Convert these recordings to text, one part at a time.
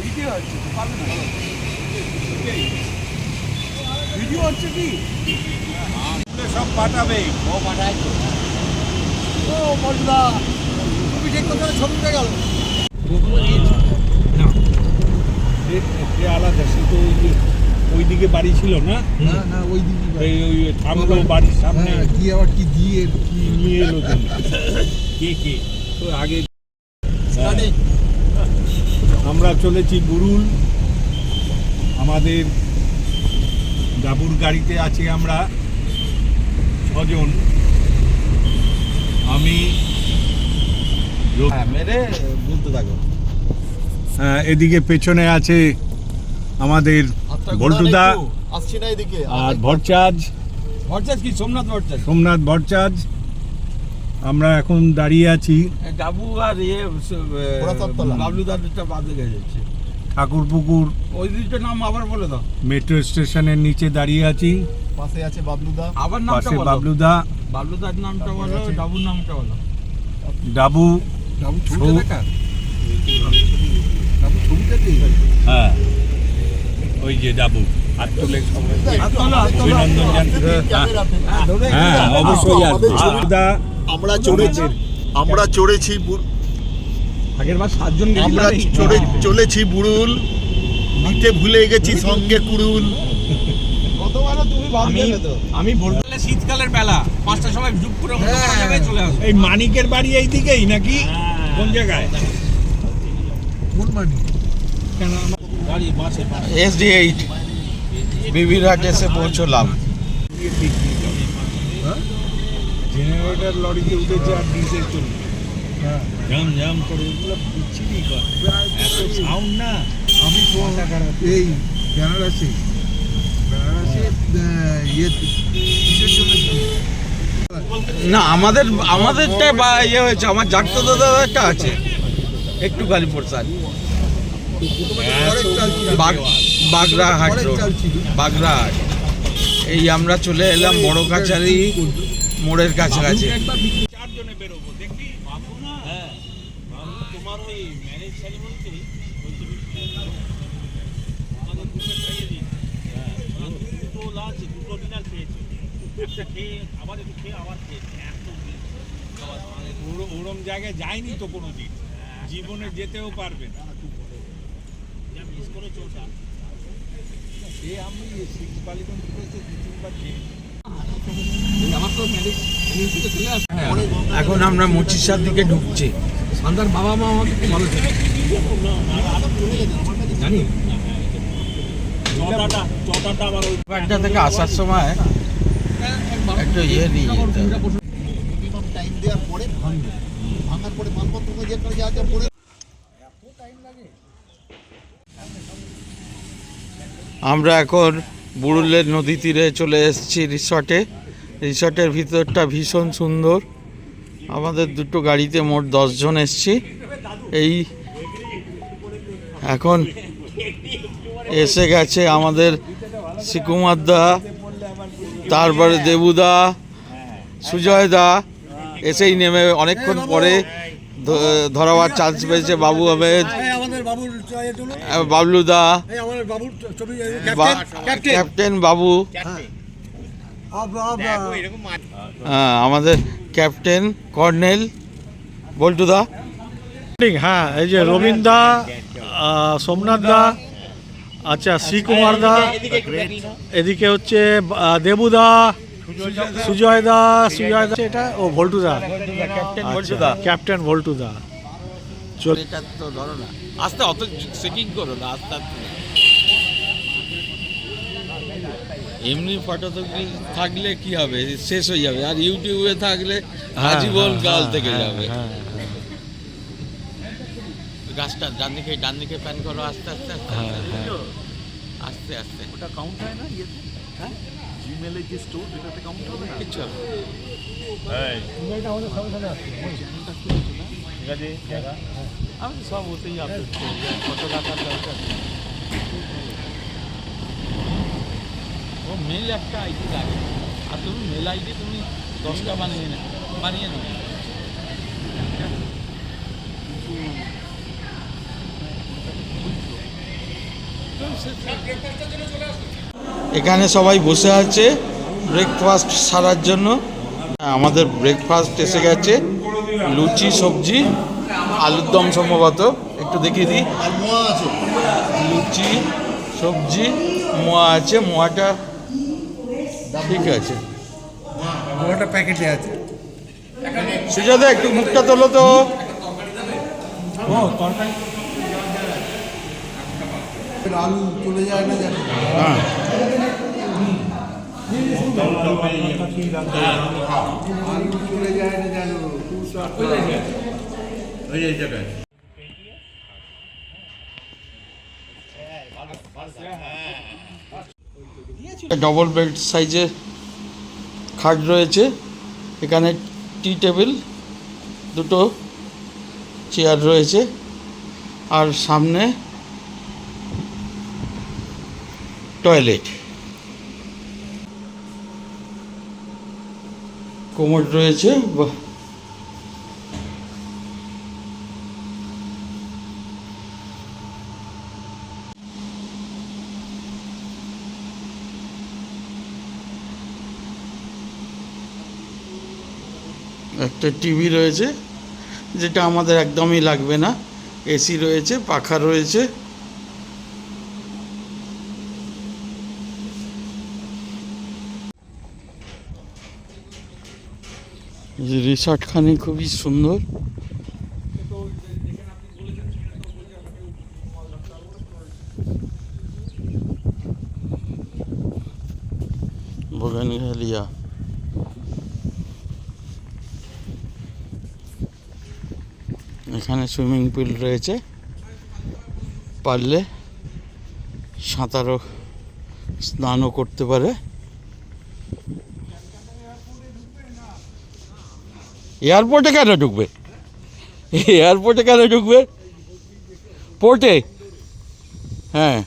Video হচ্ছে তো পারবে না ভিডিও হচ্ছে কি সব পাঠাবে ও পাঠায় তো ও মজদা তুমি ঠিক কথা ছবি উঠে গেল না আলাদা সে তো ওইদিকে বাড়ি ছিল না না না ওই দিকে ওই থামলো বাড়ির সামনে গিয়ে আবার কি দিয়ে কি নিয়ে এলো কে তো আগে আমরা চলেছি বুরুল আমাদের ডাবুর গাড়িতে আছি আমরা 6 জন আমি মেরে বলতে থাকো এদিকে পেছনে আছে আমাদের বল্টুদা আসছি না এদিকে আর ভরচাজ কি সোমনাথ ভট্টাচার্য সোমনাথ ভরচাজ আমরা এখন দাঁড়িয়ে আছি ডাবু আর বাবলুদারটা বাদে গেছে ঠাকুরপুকুর ওই দুইটার নাম আবার বলে দাও মেট্রো স্টেশনের নিচে দাঁড়িয়ে আছি পাশে আছে বাবলুদা আবার নামটা পাশে বলো বাবলুদা বাবলুদার নামটা বলো ডাবুর নামটা বলো ডাবু ডাবু ছবিটা দেখা ডাবু ছবিটা কি হ্যাঁ ওই যে ডাবু হাত তুলে অভিনন্দন জানাই হ্যাঁ অবশ্যই আসবে আমরা চড়েছি আগের বার 7 জন আমরা চলেছি বুড়ুল নিতে ভুলে গেছি সঙ্গে কুড়ুল আমি বলতে শীতকালের বেলা 5টার সময় জুপপুরে যাবে চলে আসবে এই মানিকের বাড়ি এই দিকেই নাকি কোন জায়গায় কোন মানিক কেন গাড়ি বাসে SD8 বিবিরহাট এসে পৌঁছলাম জেনারেটর লরিতে উঠেছে আর ডিজেল চলবে জাম জাম করে এগুলো বিচ্ছিরি এত সাউন্ড না আমি তো এই বেনারসি কিসের জন্য না আমাদেরটা ইয়ে হয়েছে আমার জাগতো দাদাটা আছে একটু গালিপুরসাদ বাগরাহাট রোড বাগরাহাট এই আমরা চলে এলাম বড় কাছারি মোড়ের কাছাকাছি চারজনে বেরোবো দেখবি বাবু না হ্যাঁ তোমার ওই ম্যারেজ সেরিমনিতে আমাদের গ্রুপে খাইয়ে দিই দুটো লাঞ্চ দুটো ডিনার খেয়েছি একটা খেয়ে আবার একটু খেয়ে আবার খেয়েছি এত ওরম জায়গায় যায়নি তো কোনো দিন জীবনে যেতেও পারবে না মিস করে চলটা সে আমি 6 বালিগঞ্জ করেছে 2-3 বার খেয়েছি এখন আমরা মুচিসার দিকে ঢুকছি সন্ধ্যার বাবা মা আমাকে খুব ভালো ছিল জানি চটাটা আবার ওই বাড়িটা থেকে আসার সময় একটু ইয়ে নিয়ে যেতে হবে। টাইম দেওয়ার পরে ভাঙার পরে মালপত্র যে করে যা পড়ে আমরা এখন বুড়ুলের নদী তীরে চলে এসেছি রিসর্টের ভিতরটা ভীষণ সুন্দর আমাদের দুটো গাড়িতে মোট 10 জন এসেছি এই এখন এসে গেছে আমাদের শ্রীকুমার দা তারপরে দেবুদা সুজয় দা এসেই নেমে অনেকক্ষণ পরে ধরাবার চান্স পেয়েছে বাবু আহমেদ বাবলুদা ক্যাপ্টেন বাবু আমাদের ক্যাপ্টেন কর্নেল বল্টুদা হ্যাঁ এই যে রবীন্দ্র সোমনাথ দা আচ্ছা শ্রীকুমার দা এদিকে হচ্ছে দেবুদা সুজয় দা এটা ও ভল্টুদা ক্যাপ্টেন ভল্টুদা চল তো ধরো না আস্তে অত চেকিং করো না আস্তে আস্তে এমনি ফটোগ্রাফি থাকলে কি হবে শেষ হয়ে যাবে আর ইউটিউবে থাকলে আজীবন কাল থেকে যাবে গাছটা ডান দিকে প্যান করো আস্তে আস্তে আস্তে আস্তে ওটা কাউন্ট হয় না ইয়েতে হ্যাঁ জিমেলে যে স্টোর এটাতে কাউন্ট হবে না কিছু হবে এটা আমাদের সবাই সাথে আসছে ঠিক আছে আমি সব ওতেই আপলোড করি ফটো রাখার দরকার ও মেল একটা আইডি লাগে আর তুমি মেল আইডি তুমি 10টা বানিয়ে নাও এখানে সবাই বসে আছে ব্রেকফাস্ট সারার জন্য। আমাদের ব্রেকফাস্ট এসে গেছে, লুচি সবজি আলুর দম সম্ভবত, একটু দেখিয়ে দিই। আর মোয়া আছে। লুচি সবজি মোয়া আছে, মোয়াটা ঠিক আছে, মোয়াটা প্যাকেটে আছে। সুজাদা একটু মুখটা তোলো তো। আলু চলে যায় না জানো? হ্যাঁ, আলু চলে যায় না জানো? ডবল বেড সাইজের খাট রয়েছে এখানে, টি টেবিল, দুটো চেয়ার রয়েছে, আর সামনে টয়লেট, কোমোড রয়েছে। বাহ, একটা টিভি রয়েছে যেটা আমাদের একদমই লাগবে না, এসি রয়েছে, পাখা রয়েছে। রিসর্টখানি খুবই সুন্দর। বোগানভেলিয়া, এখানে সুইমিং পুল রয়েছে, পারলে সাঁতারও স্নানও করতে পারে। এয়ারপোর্টে কেন ঢুকবে? এয়ারপোর্টে কেন ঢুকবে? পোর্টে, হ্যাঁ।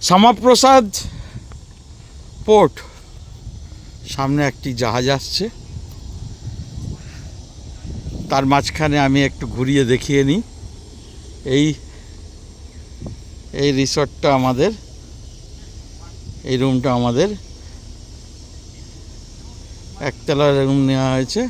শ্যামাপ্রসাদ পোর্ট, সামনে একটি জাহাজ আসছে, তার মাঝখানে আমি একটু ঘুরিয়ে দেখিয়ে নিই। এই রিসর্টটা আমাদের, এই রুমটা আমাদের, একতলার রুম নেওয়া হয়েছে।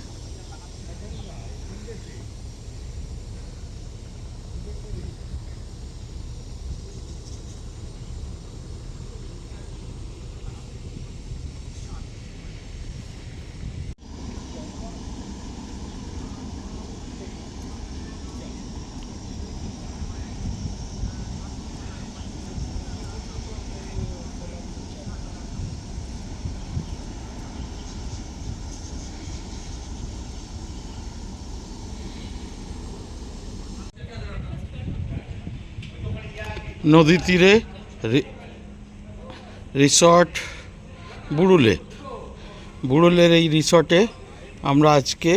নদী তীরে রিসর্ট বুড়ুলের এই রিসর্টে আমরা আজকে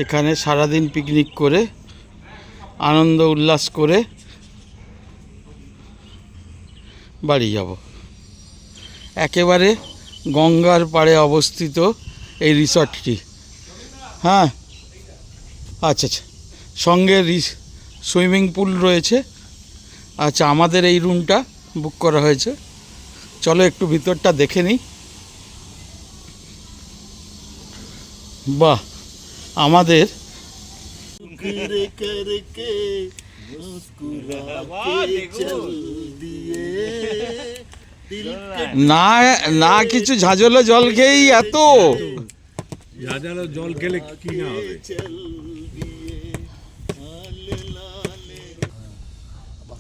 এখানে সারাদিন পিকনিক করে আনন্দ উল্লাস করে বাড়ি যাব। একেবারে গঙ্গার পাড়ে অবস্থিত এই রিসর্টটি। হ্যাঁ, আচ্ছা আচ্ছা, সঙ্গে সুইমিং পুল রয়েছে। আচ্ছা, আমাদের এই রুমটা বুক করা হয়েছে। চলো একটু ভিতরটা দেখে নিই। বাহ, আমাদের না না কিছু ঝাঁঝলো জল খেয়েই এত জল খেলে কি না হবে।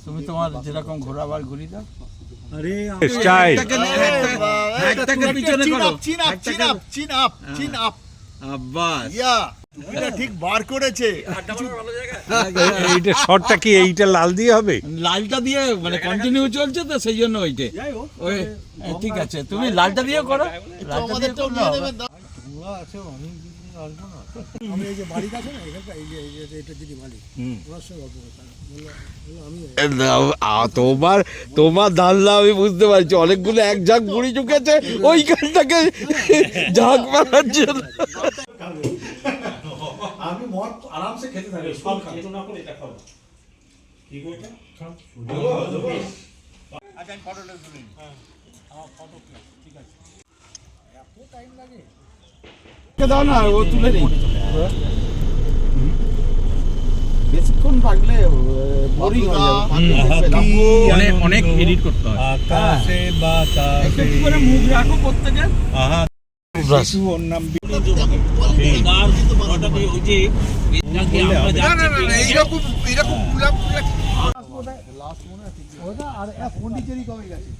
তুমি তোমার যেরকম ঘোরাবার ঘুরি দাও। আরে স্টাইল একটাকে পিছনে করো, চিন আপ বাস। এটা ঠিক বার করেছে। এইটা শর্টটা কি এইটা লাল দিয়ে হবে? লালটা দিয়ে মানে কন্টিনিউ চলছে তো, সেই জন্য ওইটে ওই ঠিক আছে, তুমি লালটা দিয়ে করো, লালটা দিয়ে করলে হবে। আমি এই যে বাড়ির কাছে না, এই যে এটা যদি মালিক ওনার সঙ্গে গল্প করতাম, তোমার ধান্দা আমি বুঝতে পারছি, অনেকগুলো এক ঝাঁক বুড়ি ঢুকেছে ওইখানটাকে ঝাঁক মারার জন্য। আমি মদ আরামসে খেতে থাকি, ফল খাবো না করে এটা খাবো। আচ্ছা আমি ফটোটা তুলে নিই। দাও না, ও তুলে নেই। বেশিক্ষণ রাখলে বোরিং হয়ে যাবে। অনেক এডিট করতে হয়। আকাশে বাতাসে একটু করে মুখ রাখো প্রত্যেকের। আহা শিশু ওর নাম এইরকম গোলাপ লাস্ট মনে আছে ওটা আর এক পন্ডিচেরি কমে গেছে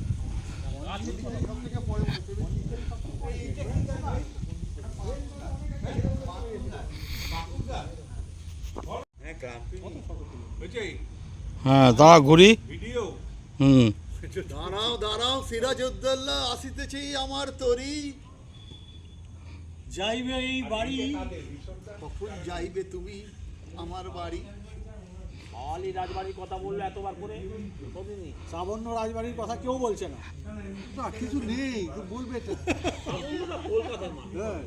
হ্যাঁ দাঁড়া ঘুরি। ভিডিও হুম, দাঁড়াও দাঁড়াও সিরাজউদ্দৌলা আসিতেছি আমার তরি যাইবে এই বাড়ি, কখন যাইবে তুমি আমার বাড়ি আলী রাজবাড়ির কথা বললে এতবার করে শ্রাবণ্য রাজবাড়ির কথা কেউ বলছে না। না কিছু নেই তো বলবে এটা হ্যাঁ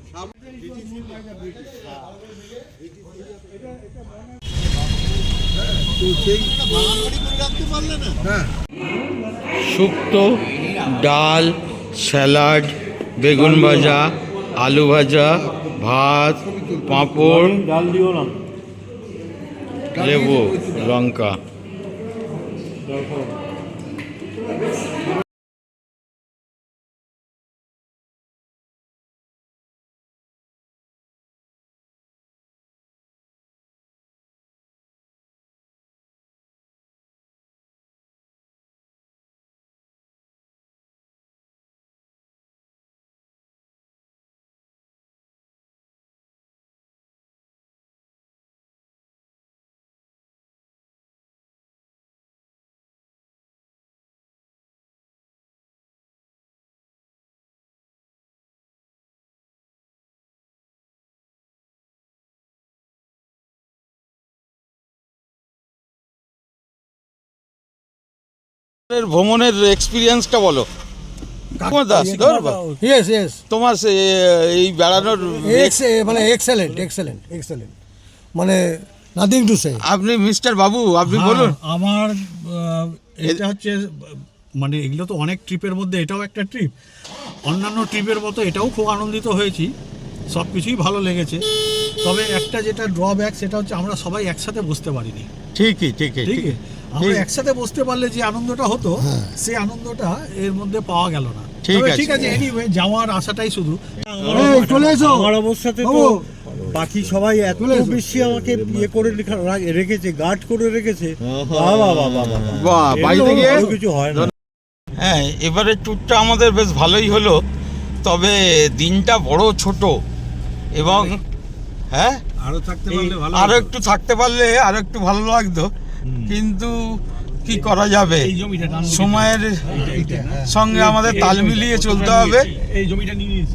তো সেই বাঙালি করে রাখতে পারলে না হ্যাঁ শুক্তো, ডাল, স্যালাড, বেগুন ভাজা, আলু ভাজা, ভাত, পাঁপড়, ডাল দিও না। লেবু, লঙ্কা। ভ্রমণের এক্সপিরিয়েন্সটা বলো। Das Yes, yes. তোমার এই বেড়ানোর মানে excellent, excellent, excellent. মানে nothing to say. আপনি মিস্টার বাবু আপনি বলুন। আমার এটা হচ্ছে মানে এগুলো তো অনেক ট্রিপের মধ্যে এটাও একটা ট্রিপ। অন্যান্য ট্রিপের মতো এটাও খুব আনন্দিত হয়েছি, সব কিছুই ভালো লেগেছে। তবে একটা যেটা ড্রব্যাক সেটা হচ্ছে আমরা সবাই একসাথে বসতে পারিনি। ঠিকই ঠিকই ঠিক আছে, আমরা একসাথে বসতে পারলে যে আনন্দটা হতো সেই আনন্দটা এর মধ্যে পাওয়া গেল না। ঠিক তবে আছে। ঠিক আছে, এনিওয়ে যাওয়ার আশাটাই শুধু। এই, চলে এসো। আমার অবস্থাতে তো বাকি সবাই এত বেশি আমাকে ইয়ে করে রেখেছে, গার্ড করে রেখেছে। বাহ, বাড়িতে গিয়ে ভালো কিছু হয় না। হ্যাঁ, এবারে ট্যুরটা আমাদের বেশ ভালোই হলো, তবে দিনটা বড় ছোট এবং হ্যাঁ আরো থাকতে পারলে ভালো আরো একটু থাকতে পারলে আরো একটু ভালো লাগতো, কিন্তু কি করা যাবে, সময়ের সঙ্গে আমাদের তাল মিলিয়ে চলতে হবে। এই জমিটা নিয়ে নিস।